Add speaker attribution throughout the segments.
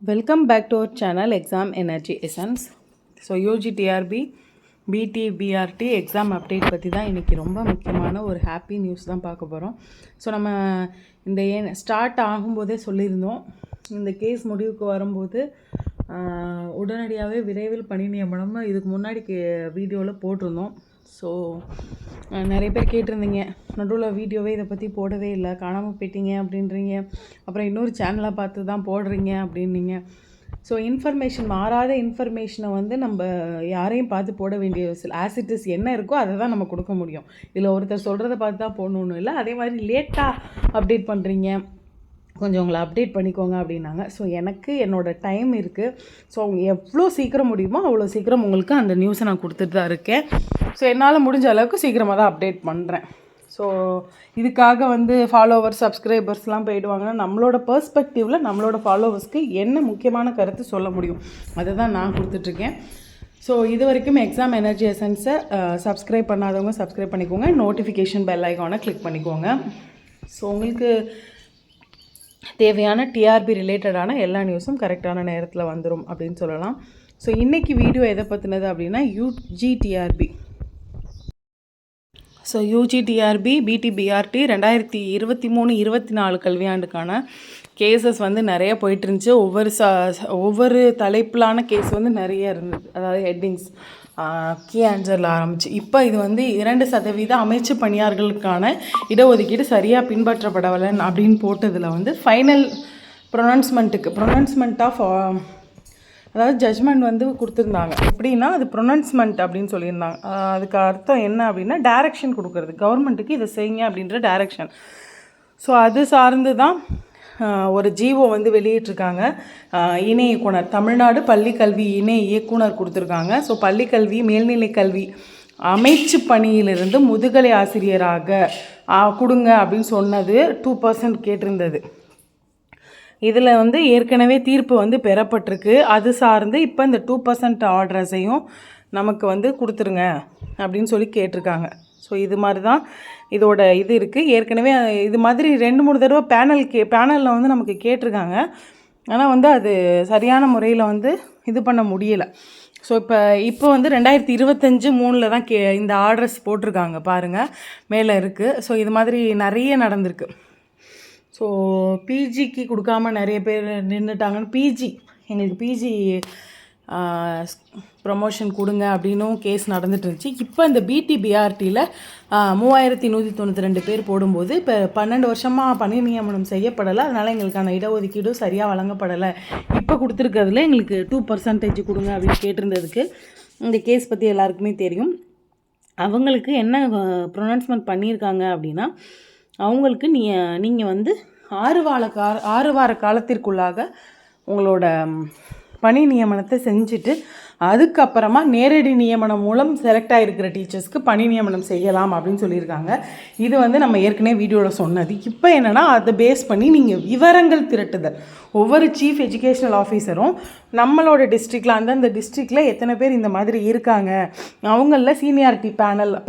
Speaker 1: Welcome back to our channel exam energy essence. So UG TRB BT BRT exam update பற்றி தான் இன்றைக்கி ரொம்ப முக்கியமான ஒரு ஹாப்பி நியூஸ் தான் பார்க்க போகிறோம். ஸோ நம்ம இந்த ஸ்டார்ட் ஆகும்போதே சொல்லியிருந்தோம், இந்த கேஸ் முடிவுக்கு வரும்போது உடனடியாகவே விரைவில் பணி நியமனம் இதுக்கு முன்னாடி வீடியோவில் போட்டிருந்தோம். ஸோ நிறைய பேர் கேட்டிருந்தீங்க, நடுவில் வீடியோவே இதை பற்றி போடவே இல்லை, காணாமல் போயிட்டீங்க அப்படின்றீங்க, அப்புறம் இன்னொரு சேனலை பார்த்து தான் போடுறீங்க அப்படின்னீங்க. ஸோ இன்ஃபர்மேஷன், மாறாத இன்ஃபர்மேஷனை வந்து நம்ம யாரையும் பார்த்து போட வேண்டிய ஆஸ் இட் இஸ் என்ன இருக்கோ அதை தான் நம்ம கொடுக்க முடியும். இதில் ஒருத்தர் சொல்கிறத பார்த்து தான் போடணுன்னு இல்லை. அதே மாதிரி லேட்டாக அப்டேட் பண்ணுறீங்க, கொஞ்சம் உங்களை அப்டேட் பண்ணிக்கோங்க அப்படின்னாங்க. ஸோ எனக்கு என்னோடய டைம் இருக்குது. ஸோ அவங்க எவ்வளோ சீக்கிரம் முடியுமோ அவ்வளோ சீக்கிரம் உங்களுக்கு அந்த நியூஸை நான் கொடுத்துட்டு தான் இருக்கேன். ஸோ என்னால் முடிஞ்ச அளவுக்கு சீக்கிரமாக தான் அப்டேட் பண்ணுறேன். ஸோ இதுக்காக வந்து ஃபாலோவர்ஸ் சப்ஸ்கிரைபர்ஸ்லாம் போயிடுவாங்கன்னா நம்மளோட பெர்ஸ்பெக்டிவில் நம்மளோட ஃபாலோவர்ஸ்க்கு என்ன முக்கியமான கருத்து சொல்ல முடியும் அதை தான் நான் கொடுத்துட்ருக்கேன். ஸோ இது வரைக்கும் எக்ஸாம் எனர்ஜி எசன்ஸை சப்ஸ்கிரைப் பண்ணாதவங்க சப்ஸ்கிரைப் பண்ணிக்கோங்க, நோட்டிஃபிகேஷன் பெல் ஐக்கானை கிளிக் பண்ணிக்கோங்க. ஸோ உங்களுக்கு தேவையான டிஆர்பி ரிலேட்டடான எல்லா நியூஸும் கரெக்டான நேரத்தில் வந்துடும் அப்படின்னு சொல்லலாம். ஸோ இன்றைக்கி வீடியோ எதை பற்றினது அப்படின்னா யூஜிடிஆர்பி. ஸோ யூஜிடிஆர்பி பிடிபிஆர்டி 2023-24 கல்வியாண்டுக்கான கேசஸ் வந்து நிறைய போயிட்டுருந்துச்சு. ஒவ்வொரு தலைப்பிலான கேஸ் வந்து நிறைய இருந்தது. அதாவது ஹெட்டிங்ஸ் கீ ஆன்சரில் ஆரம்பிச்சு இப்போ இது வந்து 2% அமைச்சு பணியாளர்களுக்கான இடஒதுக்கீடு சரியாக பின்பற்றப்படவில்லை அப்படின்னு போட்டதில் வந்து ஃபைனல் ப்ரொனன்ஸ்மெண்ட் ஆஃப் அதாவது ஜட்ஜ்மெண்ட் வந்து கொடுத்துருந்தாங்க. எப்படின்னா அது ப்ரொனன்ஸ்மெண்ட் அப்படின்னு சொல்லியிருந்தாங்க. அதுக்கு அர்த்தம் என்ன அப்படின்னா டைரக்ஷன் கொடுக்குறது, கவர்மெண்ட்டுக்கு இதை செய்யுங்க அப்படின்ற டைரக்ஷன். ஸோ அது சார்ந்து தான் ஒரு ஜிஓ வந்து வெளியிட்டிருக்காங்க. இணை இயக்குனர், தமிழ்நாடு பள்ளிக்கல்வி இணை இயக்குனர் கொடுத்துருக்காங்க. ஸோ பள்ளிக்கல்வி மேல்நிலை கல்வி அமைச்சு பணியிலிருந்து முதுகலை ஆசிரியராக கொடுங்க அப்படின்னு சொன்னது 2% கேட்டிருந்தது. இதில் வந்து ஏற்கனவே தீர்ப்பு வந்து பெறப்பட்டிருக்கு. அது சார்ந்து இப்போ இந்த 2% ஆர்டர்ஸையும் நமக்கு வந்து கொடுத்துருங்க அப்படின்னு சொல்லி கேட்டிருக்காங்க. ஸோ இது மாதிரி தான் இதோட இது இருக்குது. ஏற்கனவே இது மாதிரி 2-3 தடவை பேனலில் வந்து நமக்கு கேட்டிருக்காங்க. ஆனால் வந்து அது சரியான முறையில் வந்து இது பண்ண முடியலை. ஸோ இப்போ வந்து 2025-3 தான் இந்த ஆர்டர்ஸ் போட்டிருக்காங்க பாருங்கள், மேலே இருக்குது. ஸோ இது மாதிரி நிறைய நடந்திருக்கு. ஸோ பிஜிக்கு கொடுக்காமல் நிறைய பேர் நின்றுட்டாங்கன்னு எங்களுக்கு பிஜி ப்ரமோஷன் கொடுங்க அப்படின்னும் கேஸ் நடந்துட்டு இருந்துச்சு. இப்போ இந்த பிடிபிஆர்டியில் 3192 பேர் போடும்போது இப்போ 12 வருஷமாக பணி நியமனம் செய்யப்படலை, அதனால் எங்களுக்கான இடஒதுக்கீடும் சரியாக வழங்கப்படலை. இப்போ கொடுத்துருக்கிறதுல எங்களுக்கு 2% கொடுங்க அப்படின்னு கேட்டிருந்ததுக்கு இந்த கேஸ் பற்றி எல்லாருக்குமே தெரியும். அவங்களுக்கு என்ன ப்ரொனவுன்ஸ்மெண்ட் பண்ணியிருக்காங்க அப்படின்னா, அவங்களுக்கு நீங்கள் வந்து 6 வார காலத்திற்குள்ளாக உங்களோட பணி நியமனத்தை செஞ்சுட்டு அதுக்கப்புறமா நேரடி நியமனம் மூலம் செலக்ட் ஆகிருக்கிற டீச்சர்ஸ்க்கு பணி நியமனம் செய்யலாம் அப்படின்னு சொல்லியிருக்காங்க. இது வந்து நம்ம ஏற்கனவே வீடியோவில் சொன்னது. இப்போ என்னென்னா அதை பேஸ் பண்ணி நீங்கள் விவரங்கள் திரட்டுதல், ஒவ்வொரு சீஃப் எஜுகேஷ்னல் ஆஃபீஸரும் நம்மளோட டிஸ்ட்ரிக்டில் அந்தந்த டிஸ்ட்ரிக்டில் எத்தனை பேர் இந்த மாதிரி இருக்காங்க, அவங்களில் சீனியாரிட்டி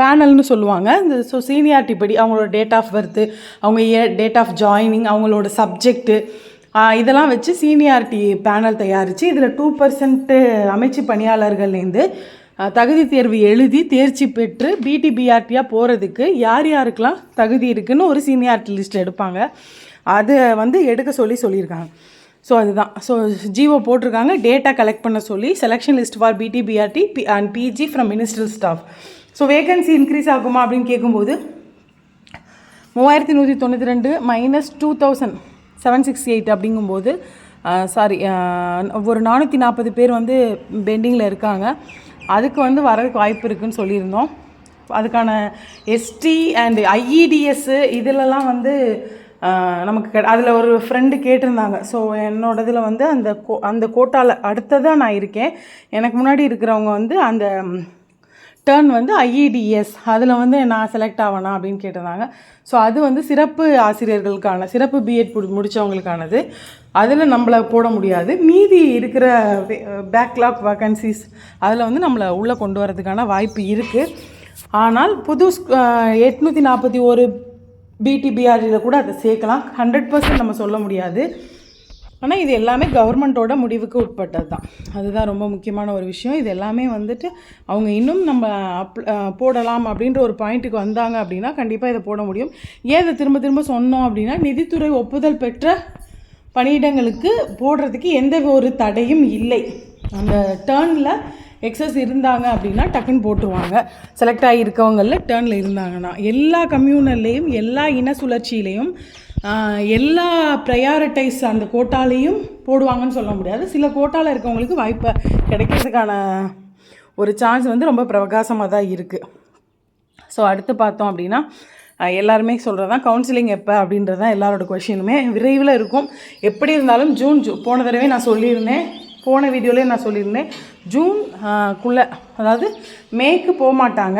Speaker 1: பேனல்னு சொல்லுவாங்க. இந்த ஸோ சீனியாரிட்டி படி அவங்களோட டேட் ஆஃப் பர்த்து, அவங்க டேட் ஆஃப் ஜாயினிங், அவங்களோட சப்ஜெக்ட்டு, இதெல்லாம் வச்சு சீனியாரிட்டி பேனல் தயாரித்து இதில் 2% அமைச்சு பணியாளர்கள்லேருந்து தகுதி தேர்வு எழுதி தேர்ச்சி பெற்று பிடிபிஆர்டியாக போகிறதுக்கு யாருக்கெல்லாம் தகுதி இருக்குதுன்னு ஒரு சீனியாரிட்டி லிஸ்ட் எடுப்பாங்க. அதை வந்து எடுக்க சொல்லியிருக்காங்க. ஸோ அதுதான். ஸோ ஜிஓ போட்டிருக்காங்க, டேட்டா கலெக்ட் பண்ண சொல்லி selection list for BT BRT and PG from ministerial staff. So vacancy increase ஆகுமா அப்படின்னு கேட்கும்போது 3192 - 2768 அப்படிங்கும்போது ஒரு 440 பேர் வந்து பெண்டிங்கில் இருக்காங்க. அதுக்கு வந்து வரதுக்கு வாய்ப்பு இருக்குதுன்னு சொல்லியிருந்தோம். அதுக்கான எஸ்டி அண்ட் ஐஇடிஎஸ்ஸு இதிலலாம் வந்து நமக்கு அதில் ஒரு ஃப்ரெண்டு கேட்டிருந்தாங்க. ஸோ என்னோட இதில் வந்து அந்த கோட்டாவில் அடுத்ததாக நான் இருக்கேன். எனக்கு முன்னாடி இருக்கிறவங்க வந்து அந்த டர்ன் வந்து ஐஇடிஎஸ் அதில் வந்து நான் செலக்ட் ஆவேனா அப்படின்னு கேட்டிருந்தாங்க. ஸோ அது வந்து சிறப்பு ஆசிரியர்களுக்கான, சிறப்பு பிஎட் முடித்தவங்களுக்கானது. அதில் நம்மளை போட முடியாது. மீதி இருக்கிற பேக்லாக் வேக்கன்சிஸ் அதில் வந்து நம்மளை உள்ளே கொண்டு வரதுக்கான வாய்ப்பு இருக்குது. ஆனால் புது 841 பிடிபிஆர்டியில் கூட அதை சேர்க்கலாம். 100% நம்ம சொல்ல முடியாது. ஆனால் இது எல்லாமே கவர்மெண்ட்டோட முடிவுக்கு உட்பட்டது தான். அதுதான் ரொம்ப முக்கியமான ஒரு விஷயம். இது எல்லாமே வந்துட்டு அவங்க இன்னும் நம்ம போடலாம் அப்படின்ற ஒரு பாயிண்ட்டுக்கு வந்தாங்க அப்படின்னா கண்டிப்பாக இதை போட முடியும். ஏன் இதை திரும்ப திரும்ப சொன்னோம் அப்படின்னா, நிதித்துறை ஒப்புதல் பெற்ற பணியிடங்களுக்கு போடுறதுக்கு எந்த ஒரு தடையும் இல்லை. அந்த டேர்னில் எக்ஸஸ் இருந்தாங்க அப்படின்னா டக்குன்னு போட்டுருவாங்க. செலக்ட் ஆகியிருக்கவங்களில் டேர்னில் இருந்தாங்கன்னா எல்லா கம்யூனல்லையும் எல்லா இன சுழற்சியிலையும் எல்லா ப்ரையாரிட்டைஸ் அந்த கோட்டாலையும் போடுவாங்கன்னு சொல்ல முடியாது. சில கோட்டாவில் இருக்கவங்களுக்கு வாய்ப்பை கிடைக்கிறதுக்கான ஒரு சான்ஸ் வந்து ரொம்ப பிரகாசமாக தான் இருக்குது. ஸோ அடுத்து பார்த்தோம் அப்படின்னா எல்லாருமே சொல்கிறது தான் கவுன்சிலிங் எப்போ அப்படின்றது தான் எல்லாரோட கொஷினுமே. விரைவில் இருக்கும். எப்படி இருந்தாலும் போன தடவை நான் சொல்லியிருந்தேன், போன வீடியோலேயே நான் சொல்லியிருந்தேன், ஜூன்குள்ளே, அதாவது மேக்கு போக மாட்டாங்க,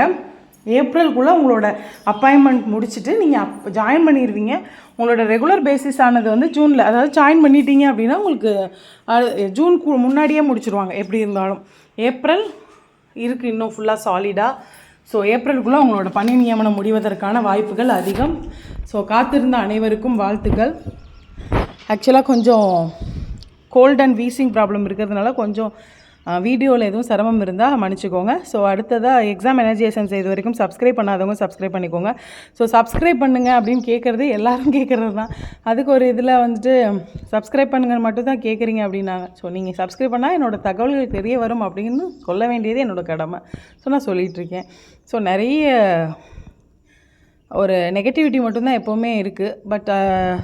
Speaker 1: ஏப்ரலுக்குள்ளே உங்களோட அப்பாயின்மெண்ட் முடிச்சுட்டு நீங்கள் ஜாயின் பண்ணிடுவீங்க. உங்களோட ரெகுலர் பேசிஸ் ஆனது வந்து ஜூனில், அதாவது ஜாயின் பண்ணிட்டீங்க அப்படின்னா உங்களுக்கு ஜூனுக்கு முன்னாடியே முடிச்சுருவாங்க. எப்படி இருந்தாலும் ஏப்ரல் இருக்குது இன்னும் ஃபுல்லாக சாலிடாக. ஸோ ஏப்ரலுக்குள்ளே உங்களோட பணி நியமனம் முடிவதற்கான வாய்ப்புகள் அதிகம். ஸோ காத்திருந்த அனைவருக்கும் வாழ்த்துக்கள். ஆக்சுவலாக கொஞ்சம் கோல்ட் அண்ட் வீசிங் ப்ராப்ளம் இருக்கிறதுனால கொஞ்சம் வீடியோவில் எதுவும் சிரமம் இருந்தால் மன்னிச்சிக்கோங்க. ஸோ அடுத்ததாக எக்ஸாம் எனர்ஜி எசன்ஸ் இது வரைக்கும் சப்ஸ்கிரைப் பண்ணாதவங்க சப்ஸ்கிரைப் பண்ணிக்கோங்க. ஸோ சப்ஸ்கிரைப் பண்ணுங்கள் அப்படின்னு கேட்குறது எல்லோரும் கேட்குறது தான். அதுக்கு ஒரு இதில் வந்துட்டு சப்ஸ்கிரைப் பண்ணுங்கன்னு மட்டும் தான் கேட்குறீங்க அப்படின்னாங்க. ஸோ நீங்கள் சப்ஸ்கிரைப் பண்ணால் என்னோடய தகவல்கள் தெரிய வரும் அப்படின்னு சொல்ல வேண்டியது என்னோடய கடமை. ஸோ நான் சொல்லிகிட்ருக்கேன். ஸோ நிறைய ஒரு நெகட்டிவிட்டி மட்டும்தான் எப்போவுமே இருக்குது. But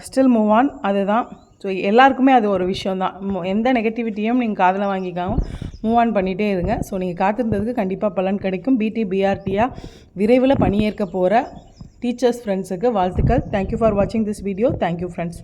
Speaker 1: still move on. அதுதான். ஸோ எல்லாருக்குமே அது ஒரு விஷயந்தான். எந்த நெகட்டிவிட்டியும் நீங்கள் காதில் வாங்கிக்காமல் மூவ் ஆன் பண்ணிகிட்டே இருங்க. ஸோ நீங்கள் காத்திருந்ததுக்கு கண்டிப்பாக பலன் கிடைக்கும். BRTயாக விரைவில் பணியேற்க போகிற டீச்சர்ஸ் ஃப்ரெண்ட்ஸுக்கு வாழ்த்துக்கள். தேங்க்யூ ஃபார் வாட்சிங் திஸ் வீடியோ. Thank you friends.